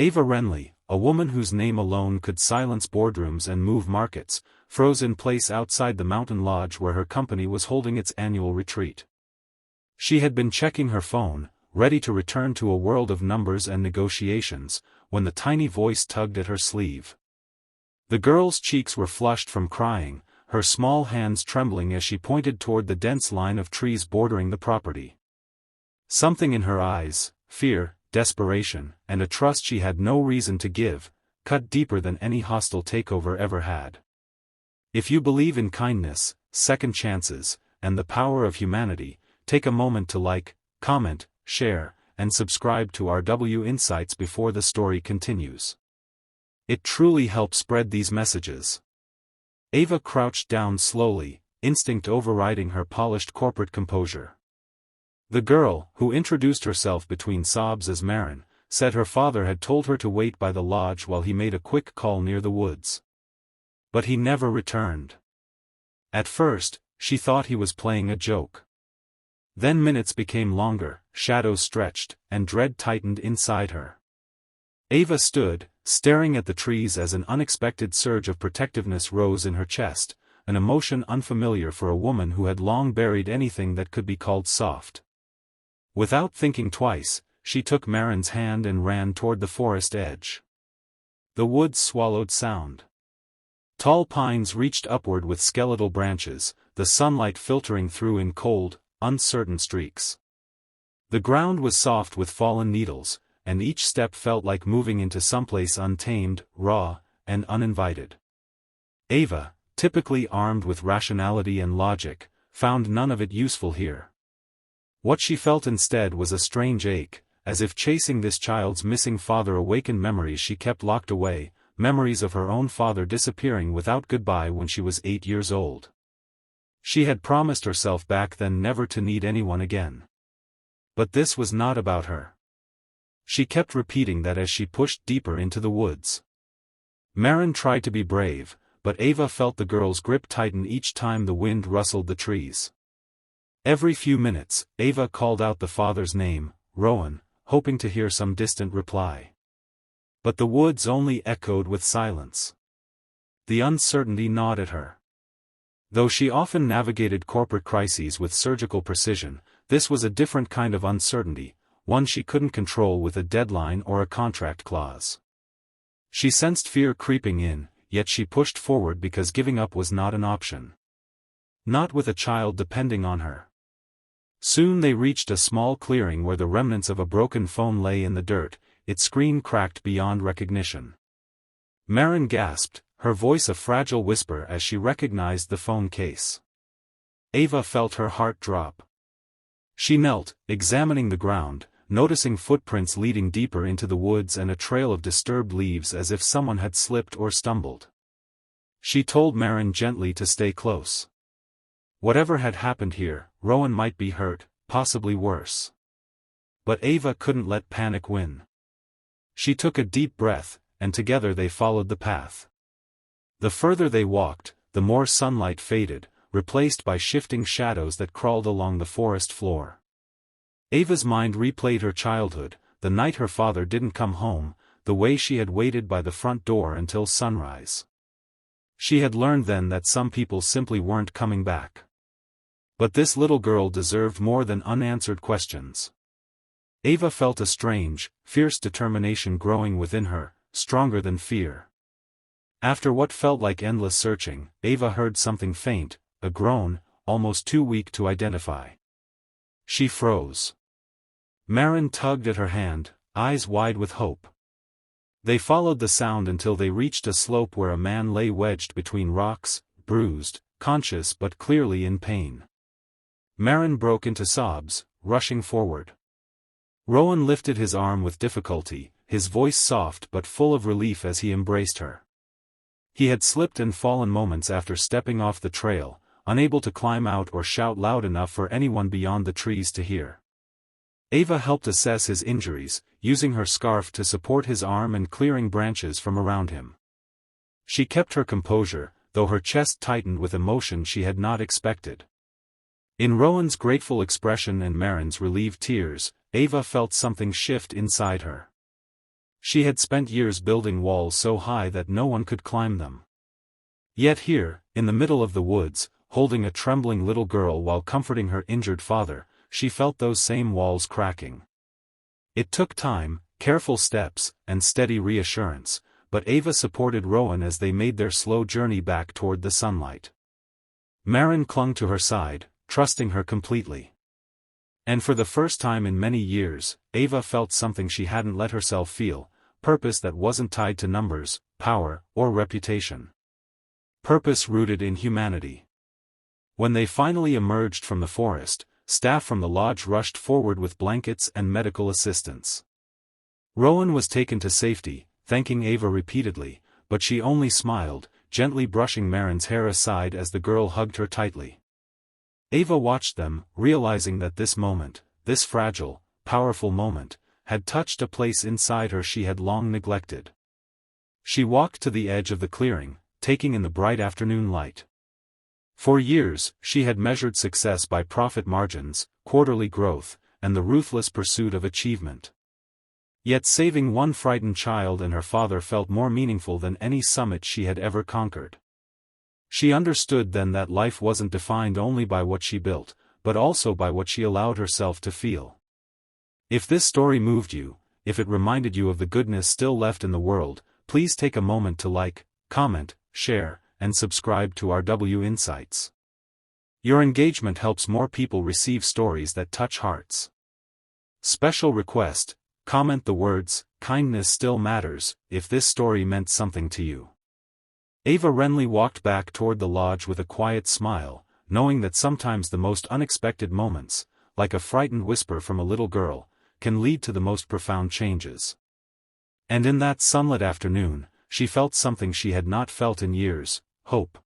Ava Renly, a woman whose name alone could silence boardrooms and move markets, froze in place outside the mountain lodge where her company was holding its annual retreat. She had been checking her phone, ready to return to a world of numbers and negotiations, when the tiny voice tugged at her sleeve. The girl's cheeks were flushed from crying, her small hands trembling as she pointed toward the dense line of trees bordering the property. Something in her eyes, fear, desperation, and a trust she had no reason to give, cut deeper than any hostile takeover ever had. If you believe in kindness, second chances, and the power of humanity, take a moment to like, comment, share, and subscribe to RW Insights before the story continues. It truly helps spread these messages. Ava crouched down slowly, instinct overriding her polished corporate composure. The girl, who introduced herself between sobs as Marin, said her father had told her to wait by the lodge while he made a quick call near the woods. But he never returned. At first, she thought he was playing a joke. Then minutes became longer, shadows stretched, and dread tightened inside her. Ava stood, staring at the trees as an unexpected surge of protectiveness rose in her chest, an emotion unfamiliar for a woman who had long buried anything that could be called soft. Without thinking twice, she took Marin's hand and ran toward the forest edge. The woods swallowed sound. Tall pines reached upward with skeletal branches, the sunlight filtering through in cold, uncertain streaks. The ground was soft with fallen needles, and each step felt like moving into someplace untamed, raw, and uninvited. Ava, typically armed with rationality and logic, found none of it useful here. What she felt instead was a strange ache, as if chasing this child's missing father awakened memories she kept locked away, memories of her own father disappearing without goodbye when she was 8 years old. She had promised herself back then never to need anyone again. But this was not about her. She kept repeating that as she pushed deeper into the woods. Marin tried to be brave, but Ava felt the girl's grip tighten each time the wind rustled the trees. Every few minutes, Ava called out the father's name, Rowan, hoping to hear some distant reply. But the woods only echoed with silence. The uncertainty gnawed at her. Though she often navigated corporate crises with surgical precision, this was a different kind of uncertainty, one she couldn't control with a deadline or a contract clause. She sensed fear creeping in, yet she pushed forward because giving up was not an option. Not with a child depending on her. Soon they reached a small clearing where the remnants of a broken phone lay in the dirt, its screen cracked beyond recognition. Marin gasped, her voice a fragile whisper as she recognized the phone case. Ava felt her heart drop. She knelt, examining the ground, noticing footprints leading deeper into the woods and a trail of disturbed leaves as if someone had slipped or stumbled. She told Marin gently to stay close. Whatever had happened here, Rowan might be hurt, possibly worse. But Ava couldn't let panic win. She took a deep breath, and together they followed the path. The further they walked, the more sunlight faded, replaced by shifting shadows that crawled along the forest floor. Ava's mind replayed her childhood, the night her father didn't come home, the way she had waited by the front door until sunrise. She had learned then that some people simply weren't coming back. But this little girl deserved more than unanswered questions. Ava felt a strange, fierce determination growing within her, stronger than fear. After what felt like endless searching, Ava heard something faint, a groan, almost too weak to identify. She froze. Marin tugged at her hand, eyes wide with hope. They followed the sound until they reached a slope where a man lay wedged between rocks, bruised, conscious but clearly in pain. Marin broke into sobs, rushing forward. Rowan lifted his arm with difficulty, his voice soft but full of relief as he embraced her. He had slipped and fallen moments after stepping off the trail, unable to climb out or shout loud enough for anyone beyond the trees to hear. Ava helped assess his injuries, using her scarf to support his arm and clearing branches from around him. She kept her composure, though her chest tightened with emotion she had not expected. In Rowan's grateful expression and Marin's relieved tears, Ava felt something shift inside her. She had spent years building walls so high that no one could climb them. Yet here, in the middle of the woods, holding a trembling little girl while comforting her injured father, she felt those same walls cracking. It took time, careful steps, and steady reassurance, but Ava supported Rowan as they made their slow journey back toward the sunlight. Maren clung to her side, trusting her completely. And for the first time in many years, Ava felt something she hadn't let herself feel, purpose that wasn't tied to numbers, power, or reputation. Purpose rooted in humanity. When they finally emerged from the forest, staff from the lodge rushed forward with blankets and medical assistance. Rowan was taken to safety, thanking Ava repeatedly, but she only smiled, gently brushing Maren's hair aside as the girl hugged her tightly. Ava watched them, realizing that this moment, this fragile, powerful moment, had touched a place inside her she had long neglected. She walked to the edge of the clearing, taking in the bright afternoon light. For years, she had measured success by profit margins, quarterly growth, and the ruthless pursuit of achievement. Yet saving one frightened child and her father felt more meaningful than any summit she had ever conquered. She understood then that life wasn't defined only by what she built, but also by what she allowed herself to feel. If this story moved you, if it reminded you of the goodness still left in the world, please take a moment to like, comment, share, and subscribe to RW Insights. Your engagement helps more people receive stories that touch hearts. Special request: comment the words, "Kindness still matters," if this story meant something to you. Ava Renly walked back toward the lodge with a quiet smile, knowing that sometimes the most unexpected moments, like a frightened whisper from a little girl, can lead to the most profound changes. And in that sunlit afternoon, she felt something she had not felt in years: hope.